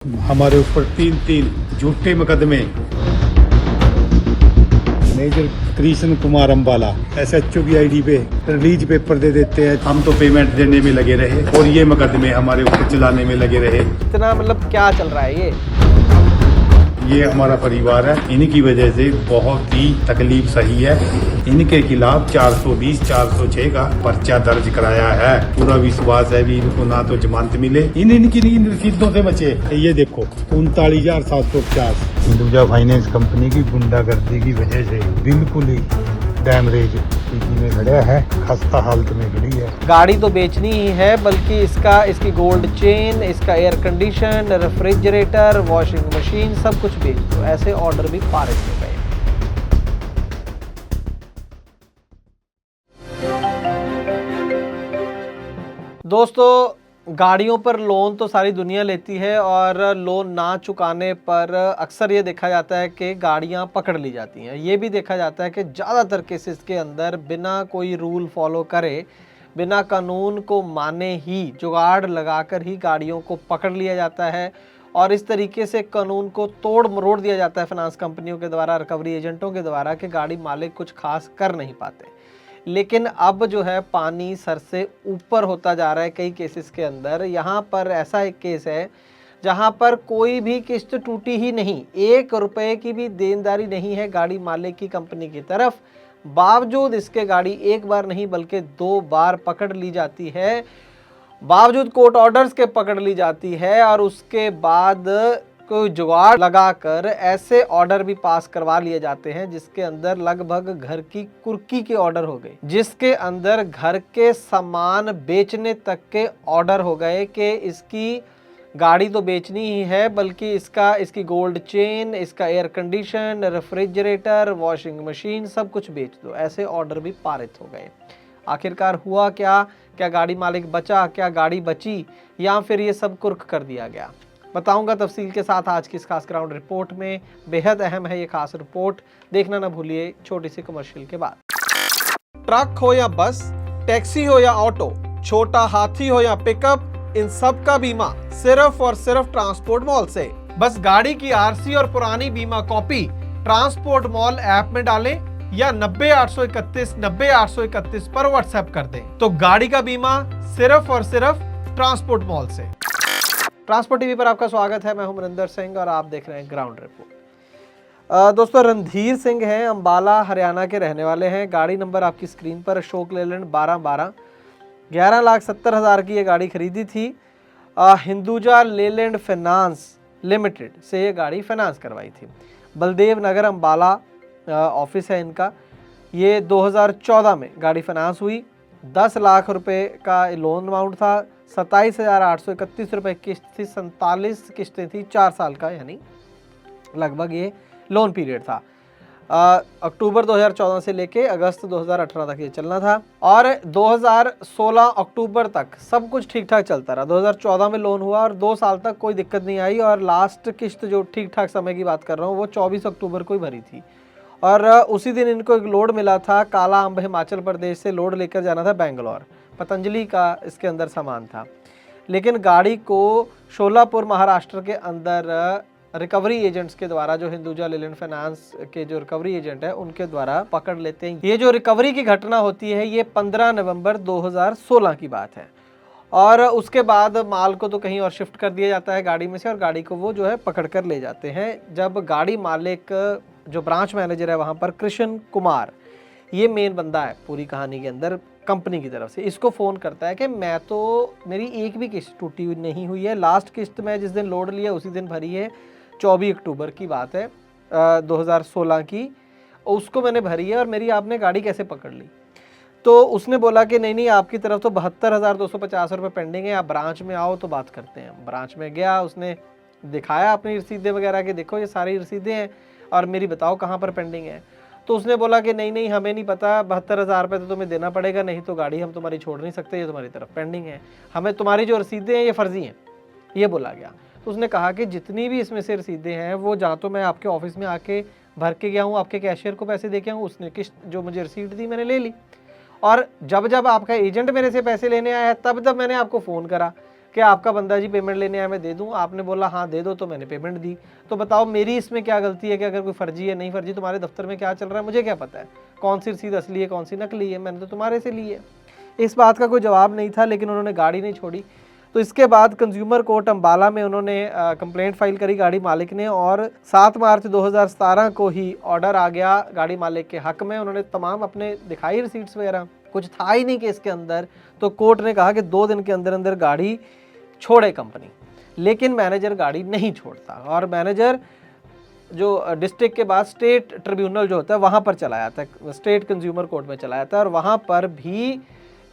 हमारे ऊपर तीन तीन झूठे मुकदमे। मेजर कृष्ण कुमार अम्बाला SHO की ID पे रिलीज पेपर दे देते हैं, हम तो पेमेंट देने में लगे रहे और ये मुकदमे हमारे ऊपर चलाने में लगे रहे। इतना मतलब क्या चल रहा है ये हमारा परिवार है, इनकी वजह से बहुत ही तकलीफ सही है। इनके खिलाफ 420 406 का पर्चा दर्ज कराया है। पूरा विश्वास है भी इनको ना तो जमानत मिले, इनकी रसीदों से बचे। ये देखो 39,750 हिंदुजा फाइनेंस कंपनी की गुंडागर्दी की वजह से बिल्कुल ही डैमरेज स्थिति में खड़ा है, खस्ता हालत में खड़ी है। गाड़ी तो बेचनी ही है, बल्कि इसकी गोल्ड चेन, इसका air condition, refrigerator, washing machine सब कुछ बेच दो, ऐसे ऑर्डर भी पारित हो गए। दोस्तों, गाड़ियों पर लोन तो सारी दुनिया लेती है और लोन ना चुकाने पर अक्सर ये देखा जाता है कि गाड़ियां पकड़ ली जाती हैं। ये भी देखा जाता है कि ज़्यादातर केसेस के अंदर बिना कोई रूल फॉलो करे, बिना कानून को माने ही जुगाड़ लगाकर ही गाड़ियों को पकड़ लिया जाता है और इस तरीके से कानून को तोड़ मरोड़ दिया जाता है फाइनेंस कंपनियों के द्वारा, रिकवरी एजेंटों के द्वारा, कि गाड़ी मालिक कुछ खास कर नहीं पाते। लेकिन अब जो है पानी सर से ऊपर होता जा रहा है कई केसेस के अंदर। यहाँ पर ऐसा एक केस है जहाँ पर कोई भी किस्त टूटी ही नहीं, 1 रुपए की भी देनदारी नहीं है गाड़ी मालिक की कंपनी की तरफ, बावजूद इसके गाड़ी एक बार नहीं बल्कि 2 बार पकड़ ली जाती है, बावजूद कोर्ट ऑर्डर्स के पकड़ ली जाती है और उसके बाद कोई जुगाड़ लगाकर ऐसे ऑर्डर भी पास करवा लिए जाते हैं जिसके अंदर लगभग घर की कुर्की के ऑर्डर हो गए, जिसके अंदर घर के सामान बेचने तक के ऑर्डर हो गए कि इसकी गाड़ी तो बेचनी ही है, बल्कि इसकी गोल्ड चेन, इसका air condition, refrigerator, washing machine सब कुछ बेच दो, ऐसे ऑर्डर भी पारित हो गए। आखिरकार हुआ क्या? क्या गाड़ी मालिक बचा? क्या गाड़ी बची? या फिर ये सब कुर्क कर दिया गया? बताऊंगा तफसील के साथ आज की इस खास ग्राउंड रिपोर्ट में। बेहद अहम है ये खास रिपोर्ट, देखना ना भूलिए छोटी सी कमर्शियल के बाद। ट्रक हो या बस, टैक्सी हो या ऑटो, छोटा हाथी हो या पिकअप, इन सब का बीमा सिर्फ और सिर्फ ट्रांसपोर्ट मॉल से। बस गाड़ी की RC और पुरानी बीमा कॉपी ट्रांसपोर्ट मॉल ऐप में डालें या 90-831 90-831 पर व्हाट्सएप कर दें, तो गाड़ी का बीमा सिर्फ और सिर्फ ट्रांसपोर्ट मॉल से। ट्रांसपोर्ट टीवी पर आपका स्वागत है, मैं हूं मनिंदर सिंह और आप देख रहे हैं ग्राउंड रिपोर्ट। दोस्तों, रणधीर सिंह हैं, अंबाला हरियाणा के रहने वाले हैं। गाड़ी नंबर आपकी स्क्रीन पर, अशोक लेलैंड 1212, 11,70,000 की ये गाड़ी खरीदी थी। हिंदुजा लेलैंड फाइनेंस लिमिटेड से ये गाड़ी फाइनेंस करवाई थी। बलदेव नगर अंबाला ऑफिस है इनका। ये 2014 में गाड़ी फाइनेंस हुई, 10 लाख रुपए का लोन अमाउंट था, 27,831 रुपये किस्त थी, 47 किस्तें थी, 4 साल का यानी लगभग ये लोन पीरियड था। अक्टूबर 2014 से लेके अगस्त 2018 तक ये चलना था और 2016 अक्टूबर तक सब कुछ ठीक ठाक चलता रहा। 2014 में लोन हुआ और 2 साल तक कोई दिक्कत नहीं आई और लास्ट किस्त जो ठीक ठाक समय की बात कर रहा हूँ वो 24 अक्टूबर को ही भरी थी। और उसी दिन इनको एक लोड मिला था, काला अम्ब हिमाचल प्रदेश से लोड लेकर जाना था बेंगलोर, पतंजलि का इसके अंदर सामान था। लेकिन गाड़ी को शोलापुर महाराष्ट्र के अंदर रिकवरी एजेंट्स के द्वारा, जो हिंदुजा लेलैंड फाइनेंस के जो रिकवरी एजेंट है उनके द्वारा पकड़ लेते हैं। ये जो रिकवरी की घटना होती है ये 15 नवंबर 2016 की बात है और उसके बाद माल को तो कहीं और शिफ्ट कर दिया जाता है गाड़ी में से और गाड़ी को वो जो है पकड़ कर ले जाते हैं। जब गाड़ी मालिक जो ब्रांच मैनेजर है वहाँ पर, कृष्ण कुमार, ये मेन बंदा है पूरी कहानी के अंदर कंपनी की तरफ से, इसको फ़ोन करता है कि मेरी एक भी किस्त टूटी हुई नहीं हुई है, लास्ट किस्त मैं जिस दिन लोड लिया उसी दिन भरी है, 24 अक्टूबर की बात है 2016 की, उसको मैंने भरी है और मेरी आपने गाड़ी कैसे पकड़ ली? तो उसने बोला कि नहीं आपकी तरफ तो 72,250 रुपये पेंडिंग है, आप ब्रांच में आओ तो बात करते हैं। ब्रांच में गया, उसने दिखाया अपनी रसीदें वगैरह कि देखो ये सारी रसीदें हैं और मेरी बताओ कहाँ पर पेंडिंग है। तो उसने बोला कि नहीं हमें नहीं पता, 72,000 रुपये तो तुम्हें देना पड़ेगा, नहीं तो गाड़ी हम तुम्हारी छोड़ नहीं सकते, ये तुम्हारी तरफ पेंडिंग है, हमें तुम्हारी जो रसीदें हैं ये फर्जी हैं, ये बोला गया। तो उसने कहा कि जितनी भी इसमें से रसीदें हैं वो जहाँ तो मैं आपके ऑफिस में आके भर के गया हूँ, आपके कैशियर को पैसे दे के आऊँ, उसने किस्त जो मुझे रसीद दी मैंने ले ली और जब आपका एजेंट मेरे से पैसे लेने आया तब मैंने आपको फ़ोन करा कि आपका बंदा जी पेमेंट लेने आया, मैं दे दूं। आपने बोला हाँ दे दो, तो मैंने पेमेंट दी। तो बताओ मेरी इसमें क्या गलती है कि अगर कोई फर्जी है नहीं फर्जी, तुम्हारे दफ्तर में क्या चल रहा है मुझे क्या पता है, कौन सी रसीद असली है कौन सी नकली है, मैंने तो तुम्हारे से ली है। इस बात का कोई जवाब नहीं था, लेकिन उन्होंने गाड़ी नहीं छोड़ी। तो इसके बाद कंज्यूमर कोर्ट अम्बाला में उन्होंने कंप्लेंट फाइल करी गाड़ी मालिक ने, और 7 मार्च 2017 को ही ऑर्डर आ गया गाड़ी मालिक के हक में। उन्होंने तमाम अपने दिखाई रिसीट्स वगैरह, कुछ था ही नहीं केस के अंदर। तो कोर्ट ने कहा कि 2 दिन के अंदर अंदर गाड़ी छोड़े कंपनी, लेकिन मैनेजर गाड़ी नहीं छोड़ता, और मैनेजर जो डिस्ट्रिक्ट के बाद स्टेट ट्रिब्यूनल जो होता है वहाँ पर चला जाता है, स्टेट कंज्यूमर कोर्ट में चला जाता है, और वहाँ पर भी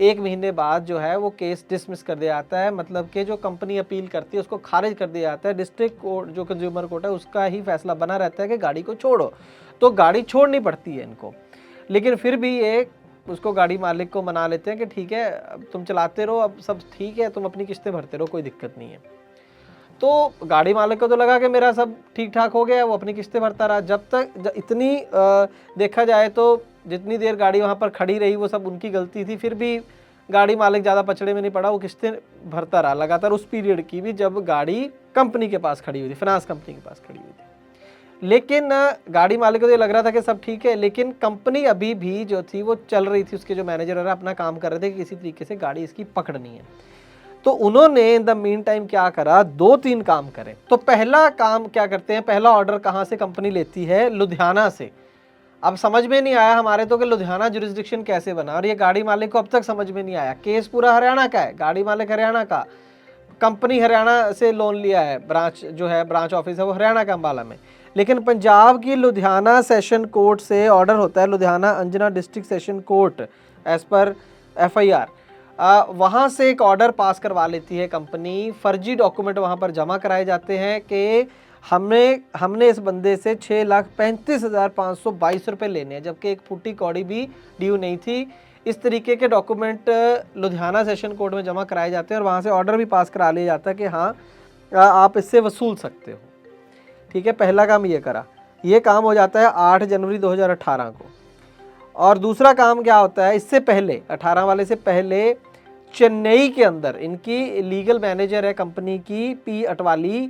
1 महीने बाद जो है वो केस डिसमिस कर दिया जाता है। मतलब कि जो कंपनी अपील करती है उसको खारिज कर दिया जाता है। डिस्ट्रिक्ट कोर्ट जो कंज्यूमर कोर्ट है उसका ही फैसला बना रहता है कि गाड़ी को छोड़ो, तो गाड़ी छोड़नी पड़ती है इनको। लेकिन फिर भी ये उसको गाड़ी मालिक को मना लेते हैं कि ठीक है अब तुम चलाते रहो, अब सब ठीक है, तुम अपनी किस्तें भरते रहो, कोई दिक्कत नहीं है। तो गाड़ी मालिक को तो लगा कि मेरा सब ठीक ठाक हो गया, वो अपनी किस्तें भरता रहा। जब तक इतनी देखा जाए तो जितनी देर गाड़ी वहाँ पर खड़ी रही वो सब उनकी गलती थी, फिर भी गाड़ी मालिक ज़्यादा पचड़े में नहीं पड़ा, वो किस्तें भरता रहा लगातार उस पीरियड की भी जब गाड़ी कंपनी के पास खड़ी हुई थी, फाइनेंस कंपनी के पास खड़ी हुई थी। लेकिन गाड़ी मालिक को ये लग रहा था कि सब ठीक है, लेकिन कंपनी अभी भी जो थी वो चल रही थी, उसके जो मैनेजर है अपना काम कर रहे थे कि किसी तरीके से गाड़ी इसकी पकड़नी है। तो उन्होंने इन द मीन टाइम क्या करा, 2-3 काम करे। तो पहला काम क्या करते हैं, पहला ऑर्डर कहाँ से कंपनी लेती है, लुधियाना से। अब समझ में नहीं आया हमारे तो कि लुधियाना जुरिस्डिक्शन कैसे बना, और ये गाड़ी मालिक को अब तक समझ में नहीं आया। केस पूरा हरियाणा का है, गाड़ी मालिक हरियाणा का, कंपनी हरियाणा से लोन लिया है, ब्रांच जो है ब्रांच ऑफिस है वो हरियाणा का अम्बाला में, लेकिन पंजाब की लुधियाना सेशन कोर्ट से ऑर्डर होता है, लुधियाना अंजना डिस्ट्रिक्ट सेशन कोर्ट एज पर FIR। वहाँ से एक ऑर्डर पास करवा लेती है कंपनी, फर्जी डॉक्यूमेंट वहाँ पर जमा कराए जाते हैं कि हमने इस बंदे से 6,35,522 रुपये लेने हैं, जबकि एक फुटी कौड़ी भी ड्यू नहीं थी। इस तरीके के डॉक्यूमेंट लुधियाना सेशन कोर्ट में जमा कराए जाते हैं, और वहाँ से ऑर्डर भी पास करा लिया जाता है कि हाँ आप इससे वसूल सकते हो। ठीक है, पहला काम ये करा, ये काम हो जाता है 8 जनवरी 2018 को। और दूसरा काम क्या होता है, इससे पहले 18 वाले से पहले चेन्नई के अंदर इनकी लीगल मैनेजर है कंपनी की P अटवाली,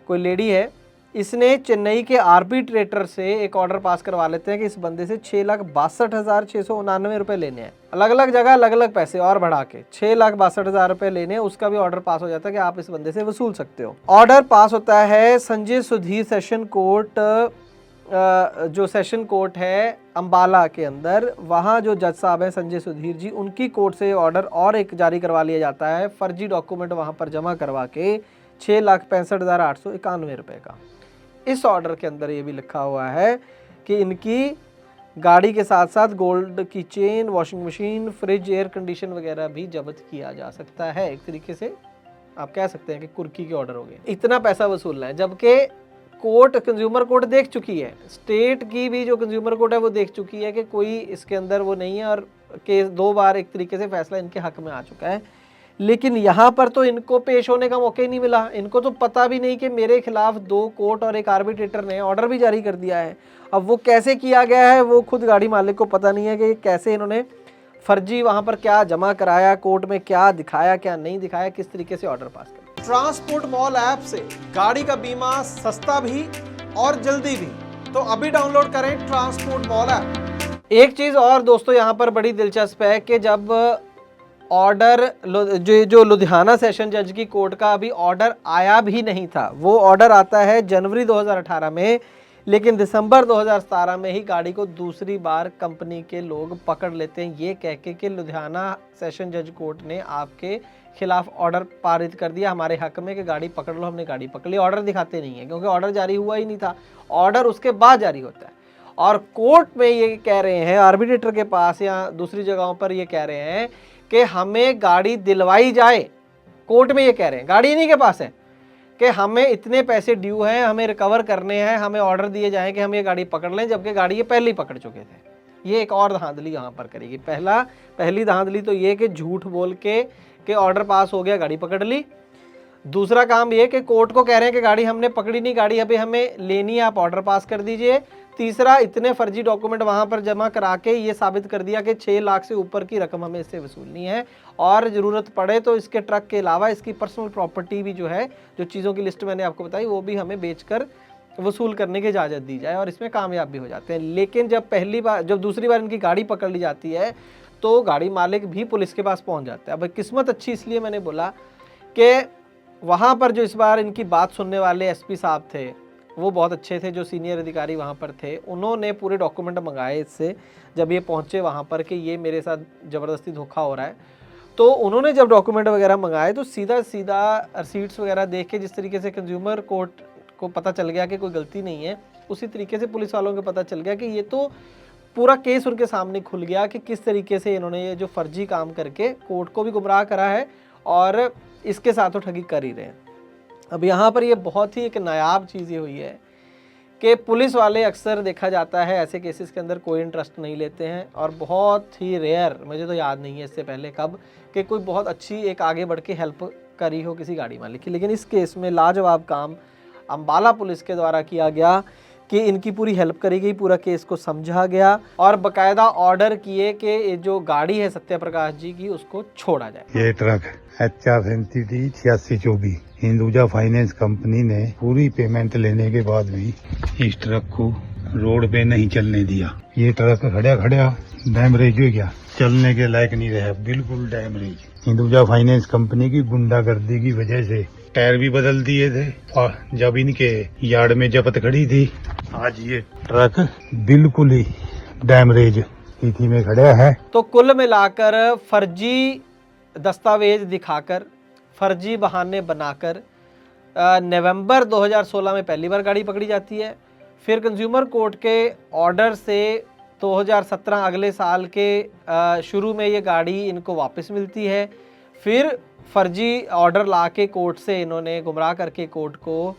कोई लेडी है, इसने चेन्नई के आर्बिट्रेटर से एक ऑर्डर पास करवा लेते हैं कि इस बंदे से 6,62,699 रुपये लेने हैं, अलग अलग जगह अलग अलग पैसे और बढ़ा के 6,62,000 रुपये लेने हैं। उसका भी ऑर्डर पास हो जाता है कि आप इस बंदे से वसूल सकते हो। ऑर्डर पास होता है संजय सुधीर सेशन कोर्ट, जो सेशन कोर्ट है अम्बाला के अंदर, वहाँ जो जज साहब हैं संजय सुधीर जी, उनकी कोर्ट से ऑर्डर और एक जारी करवा लिया जाता है, फर्जी डॉक्यूमेंट वहाँ पर जमा करवा के 6,65,891 रुपये का। इस ऑर्डर के अंदर ये भी लिखा हुआ है कि इनकी गाड़ी के साथ साथ गोल्ड की chain, washing machine, fridge, air condition वगैरह भी जब्त किया जा सकता है। एक तरीके से आप कह सकते हैं कि कुर्की के ऑर्डर हो गए, इतना पैसा वसूलना है। जबकि कोर्ट, कंज्यूमर कोर्ट देख चुकी है, स्टेट की भी जो कंज्यूमर कोर्ट है वो देख चुकी है कि कोई इसके अंदर वो नहीं है, और केस 2 बार एक तरीके से फैसला इनके हक में आ चुका है। लेकिन यहाँ पर तो इनको पेश होने का मौका ही नहीं मिला। इनको तो पता भी नहीं कि मेरे खिलाफ 2 कोर्ट और एक आर्बिट्रेटर ने ऑर्डर भी जारी कर दिया है। अब वो कैसे किया गया है वो खुद गाड़ी मालिक को पता नहीं है कि कैसे इन्होंने फर्जी वहाँ पर क्या जमा कराया, कोर्ट में क्या दिखाया क्या नहीं दिखाया, किस तरीके से ऑर्डर पास किया। ट्रांसपोर्ट मॉल ऐप से गाड़ी का बीमा सस्ता भी और जल्दी भी, तो अभी डाउनलोड करें ट्रांसपोर्ट मॉल ऐप। एक चीज और दोस्तों यहाँ पर बड़ी दिलचस्प है कि जब ऑर्डर जो लुधियाना सेशन जज की कोर्ट का अभी ऑर्डर आया भी नहीं था, वो ऑर्डर आता है जनवरी 2018 में, लेकिन दिसंबर 2017 में ही गाड़ी को दूसरी बार कंपनी के लोग पकड़ लेते हैं, ये कह के कि लुधियाना सेशन जज कोर्ट ने आपके खिलाफ ऑर्डर पारित कर दिया हमारे हक में कि गाड़ी पकड़ लो। हमने गाड़ी पकड़ ली, ऑर्डर दिखाते नहीं है क्योंकि ऑर्डर जारी हुआ ही नहीं था, ऑर्डर उसके बाद जारी होता है। और कोर्ट में ये कह रहे हैं, आर्बिट्रेटर के पास या दूसरी जगहों पर ये कह रहे हैं कि हमें गाड़ी दिलवाई जाए। कोर्ट में ये कह रहे हैं, गाड़ी इन्हीं के पास है, कि हमें इतने पैसे ड्यू हैं, हमें रिकवर करने हैं, हमें ऑर्डर दिए जाएं कि हम ये गाड़ी पकड़ लें, जबकि गाड़ी ये पहले ही पकड़ चुके थे। ये एक और धांधली यहाँ पर करेगी। पहली धांधली तो ये कि झूठ बोल के ऑर्डर पास हो गया, गाड़ी पकड़ ली। दूसरा काम ये कि कोर्ट को कह रहे हैं कि गाड़ी हमने पकड़ी नहीं, गाड़ी अभी हमें लेनी है, आप ऑर्डर पास कर दीजिए। तीसरा, इतने फर्जी डॉक्यूमेंट वहां पर जमा करा के ये साबित कर दिया कि 6 लाख से ऊपर की रकम हमें इससे वसूलनी है और ज़रूरत पड़े तो इसके ट्रक के अलावा इसकी पर्सनल प्रॉपर्टी भी जो है, जो चीज़ों की लिस्ट मैंने आपको बताई, वो भी हमें बेचकर वसूल करने की इजाज़त दी जाए, और इसमें कामयाब भी हो जाते हैं। लेकिन जब दूसरी बार इनकी गाड़ी पकड़ ली जाती है तो गाड़ी मालिक भी पुलिस के पास पहुँच जाता है। अब किस्मत अच्छी इसलिए मैंने बोला कि वहाँ पर जो इस बार इनकी बात सुनने वाले एसपी साहब थे वो बहुत अच्छे थे, जो सीनियर अधिकारी वहाँ पर थे, उन्होंने पूरे डॉक्यूमेंट मंगाए इससे। जब ये पहुँचे वहाँ पर कि ये मेरे साथ ज़बरदस्ती धोखा हो रहा है, तो उन्होंने जब डॉक्यूमेंट वगैरह मंगाए तो सीधा रसीट्स वगैरह देख के जिस तरीके से कंज्यूमर कोर्ट को पता चल गया कि कोई गलती नहीं है, उसी तरीके से पुलिस वालों को पता चल गया कि ये तो पूरा केस उनके सामने खुल गया कि किस तरीके से इन्होंने ये जो फर्जी काम करके कोर्ट को भी गुमराह करा है और इसके साथ तो ठगी कर ही रहे हैं। अब यहाँ पर ये बहुत ही एक नायाब चीज़ ये हुई है कि पुलिस वाले अक्सर देखा जाता है ऐसे केसेस के अंदर कोई इंटरेस्ट नहीं लेते हैं, और बहुत ही रेयर, मुझे तो याद नहीं है इससे पहले कब कि कोई बहुत अच्छी एक आगे बढ़ के हेल्प करी हो किसी गाड़ी मालिक की। लेकिन इस केस में लाजवाब काम अम्बाला पुलिस के द्वारा किया गया कि इनकी पूरी हेल्प करी गई, पूरा केस को समझा गया और बाकायदा ऑर्डर किए कि ये जो गाड़ी है सत्य प्रकाश जी की उसको छोड़ा जाए। ये truck HR37 8624 Hinduja finance company ने पूरी पेमेंट लेने के बाद भी इस ट्रक को रोड पे नहीं चलने दिया। ये ट्रक खड़ा डैमरेज हो गया, चलने के लायक नहीं रहा, बिल्कुल डैमरेज। हिंदुजा फाइनेंस कंपनी की गुंडागर्दी की वजह से टायर भी बदल दिए थे, और जब इनके यार्ड में जब्त खड़ी थी, आज ये ट्रक बिल्कुल ही डैमरेज स्थिति में खड़ा है। तो कुल मिलाकर फर्जी दस्तावेज दिखाकर, फर्जी बहाने बनाकर नवंबर 2016 में पहली बार गाड़ी पकड़ी जाती है। फिर कंज्यूमर कोर्ट के ऑर्डर से 2017 अगले साल के शुरू में ये गाड़ी इनको वापस मिलती है। फिर फर्जी ऑर्डर ला के कोर्ट से इन्होंने गुमराह करके कोर्ट को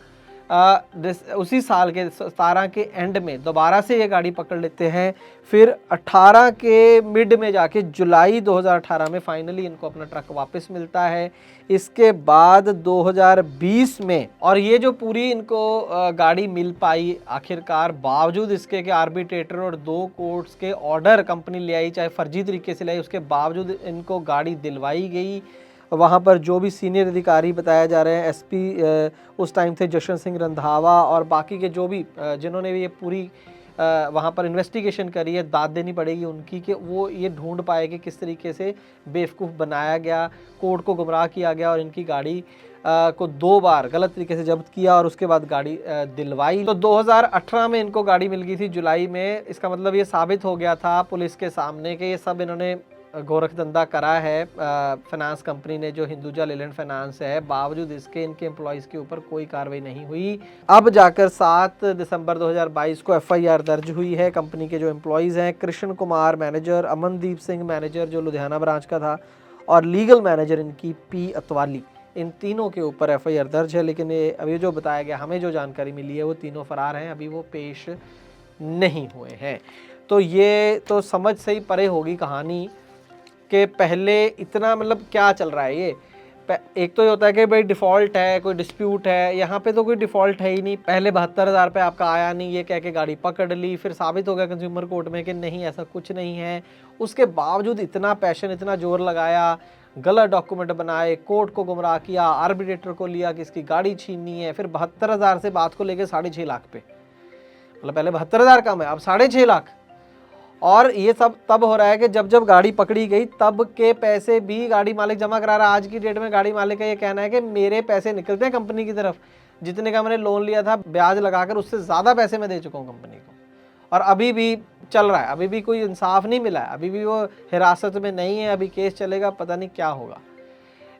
उसी साल के 17 के एंड में दोबारा से ये गाड़ी पकड़ लेते हैं। फिर 18 के मिड में जाके जुलाई 2018 में फाइनली इनको अपना ट्रक वापस मिलता है। इसके बाद 2020 में, और ये जो पूरी इनको गाड़ी मिल पाई आखिरकार, बावजूद इसके कि आर्बिट्रेटर और 2 कोर्ट्स के ऑर्डर कंपनी ले आई, चाहे फर्जी तरीके से ले आई, उसके बावजूद इनको गाड़ी दिलवाई गई। वहाँ पर जो भी सीनियर अधिकारी बताया जा रहे हैं, एसपी उस टाइम थे जशवंत सिंह रंधावा, और बाकी के जो भी जिन्होंने भी ये पूरी वहाँ पर इन्वेस्टिगेशन करी है, दाद देनी पड़ेगी उनकी कि वो ये ढूंढ पाए कि किस तरीके से बेवकूफ़ बनाया गया, कोर्ट को गुमराह किया गया और इनकी गाड़ी को 2 बार गलत तरीके से जब्त किया और उसके बाद गाड़ी दिलवाई। तो 2018 में इनको गाड़ी मिल गई थी जुलाई में। इसका मतलब ये साबित हो गया था पुलिस के सामने कि ये सब इन्होंने गोरख धंधा करा है फाइनेंस कंपनी ने, जो हिंदुजा लेलैंड फाइनेंस है। बावजूद इसके इनके एम्प्लॉयज़ के ऊपर कोई कार्रवाई नहीं हुई। अब जाकर 7 दिसंबर 2022 को FIR दर्ज हुई है। कंपनी के जो एम्प्लॉयज़ हैं, कृष्ण कुमार मैनेजर, अमनदीप सिंह मैनेजर जो लुधियाना ब्रांच का था, और लीगल मैनेजर इनकी P अतवाली, इन तीनों के ऊपर FIR दर्ज है। लेकिन ये अभी जो बताया गया, हमें जो जानकारी मिली है, वो तीनों फरार हैं, अभी वो पेश नहीं हुए हैं। तो ये तो समझ से ही परे होगी कहानी कि पहले इतना मतलब क्या चल रहा है ये। एक तो ये होता है कि भाई डिफ़ॉल्ट है, कोई डिस्प्यूट है, यहाँ पे तो कोई डिफ़ॉल्ट है ही नहीं। पहले 72,000 रुपये आपका आया नहीं, ये कह के गाड़ी पकड़ ली, फिर साबित हो गया कंज्यूमर कोर्ट में कि नहीं ऐसा कुछ नहीं है। उसके बावजूद इतना पैशन, इतना जोर लगाया, गलत डॉक्यूमेंट बनाए, कोर्ट को गुमराह किया, आर्बिट्रेटर को लिया कि इसकी गाड़ी छीननी है, फिर 72,000 से बात को लेके 6.5 लाख पे, मतलब पहले 72,000 कम है, अब 6.5 लाख। और ये सब तब हो रहा है कि जब जब गाड़ी पकड़ी गई तब के पैसे भी गाड़ी मालिक जमा करा रहा है। आज की डेट में गाड़ी मालिक का ये कहना है कि मेरे पैसे निकलते हैं कंपनी की तरफ, जितने का मैंने लोन लिया था ब्याज लगाकर उससे ज़्यादा पैसे मैं दे चुका हूँ कंपनी को, और अभी भी चल रहा है, अभी भी कोई इंसाफ नहीं मिला है, अभी भी वो हिरासत में नहीं है, अभी केस चलेगा, पता नहीं क्या होगा।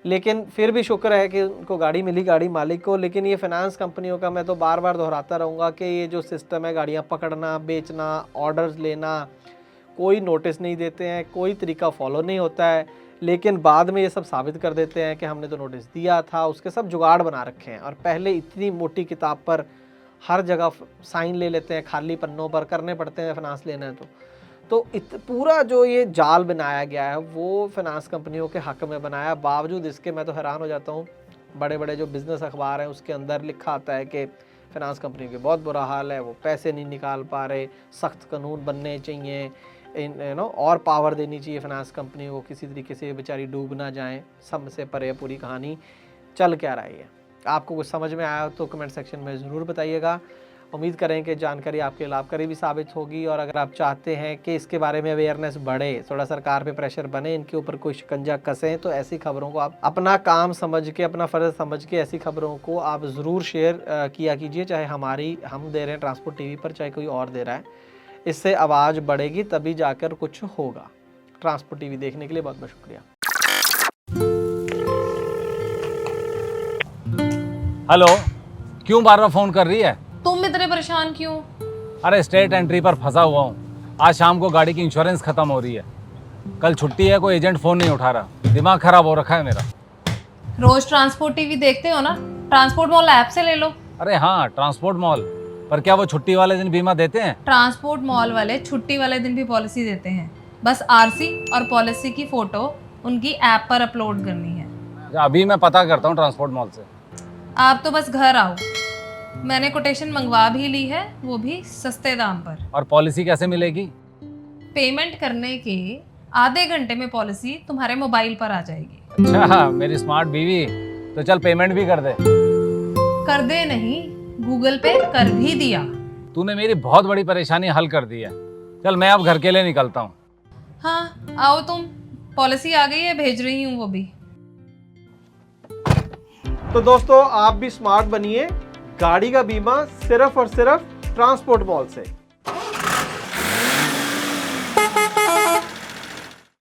लेकिन फिर भी शुक्र है कि उनको गाड़ी मिली, गाड़ी मालिक को। लेकिन ये फाइनेंस कंपनियों का मैं तो बार बार दोहराता रहूँगा कि ये जो सिस्टम है, गाड़ियाँ पकड़ना, बेचना, ऑर्डर्स लेना, कोई नोटिस नहीं देते हैं, कोई तरीका फॉलो नहीं होता है, लेकिन बाद में ये सब साबित कर देते हैं कि हमने तो नोटिस दिया था। उसके सब जुगाड़ बना रखे हैं, और पहले इतनी मोटी किताब पर हर जगह साइन ले लेते हैं, खाली पन्नों पर करने पड़ते हैं फाइनेंस लेना है तो पूरा जो ये जाल बनाया गया है वो फाइनेंस कंपनियों के हक में बनाया। बावजूद इसके मैं तो हैरान हो जाता हूँ बड़े बड़े जो बिज़नेस अखबार हैं उसके अंदर लिखा आता है कि फाइनेंस कंपनी के बहुत बुरा हाल है, वो पैसे नहीं निकाल पा रहे, सख्त कानून बनने चाहिए, और पावर देनी चाहिए फाइनेंस कंपनी को, किसी तरीके से बेचारी डूब ना जाए। सब से परे पूरी कहानी चल क्या रही है। आपको कुछ समझ में आया तो कमेंट सेक्शन में ज़रूर बताइएगा। उम्मीद करें कि जानकारी आपके लाभकारी भी साबित होगी, और अगर आप चाहते हैं कि इसके बारे में अवेयरनेस बढ़े, थोड़ा सरकार पे प्रेशर बने, इनके ऊपर कोई शिकंजा कसें, तो ऐसी खबरों को आप अपना काम समझ के, अपना फ़र्ज़ समझ के ऐसी खबरों को आप ज़रूर शेयर किया कीजिए, चाहे हम दे रहे हैं ट्रांसपोर्ट टीवी पर, चाहे कोई और दे रहा है। इससे आवाज़ बढ़ेगी, तभी जाकर कुछ होगा। ट्रांसपोर्ट टीवी देखने के लिए बहुत बहुत शुक्रिया। हेलो, क्यों बार बार फोन कर रही है? तुम इतने परेशान क्यों? अरे स्टेट एंट्री पर फंसा हुआ हूँ। आज शाम को गाड़ी की इंश्योरेंस खत्म हो रही है। कल छुट्टी है, कोई एजेंट फोन नहीं उठा रहा। दिमाग खराब हो रखा है मेरा। रोज ट्रांसपोर्ट टीवी देखते हो ना, ट्रांसपोर्ट मॉल ऐप से ले लो। अरे हाँ, ट्रांसपोर्ट मॉल, पर क्या वो छुट्टी वाले दिन बीमा देते हैं? ट्रांसपोर्ट मॉल वाले छुट्टी वाले दिन भी पॉलिसी देते हैं। बस आरसी और पॉलिसी की फोटो उनकी ऐप पर अपलोड करनी है। अभी मैं पता करता हूँ ट्रांसपोर्ट मॉल से। आप तो बस घर आओ। मैंने कोटेशन मंगवा भी ली है, वो भी सस्ते दाम पर। और पॉलिसी कैसे मिलेगी? पेमेंट करने के आधे घंटे में पॉलिसी तुम्हारे मोबाइल पर आ जाएगी। अच्छा, मेरी स्मार्ट बीवी, तो चल पेमेंट भी कर दे। कर दे नहीं, गूगल पे कर भी दिया। तूने मेरी बहुत बड़ी परेशानी हल कर दी है। चल मैं अब घर के लिए निकलता हूँ। हाँ आओ तुम, पॉलिसी आ गई है, भेज रही हूँ वो भी। तो दोस्तों, आप भी स्मार्ट बनिए। गाड़ी का बीमा सिर्फ और सिर्फ ट्रांसपोर्ट मॉल से।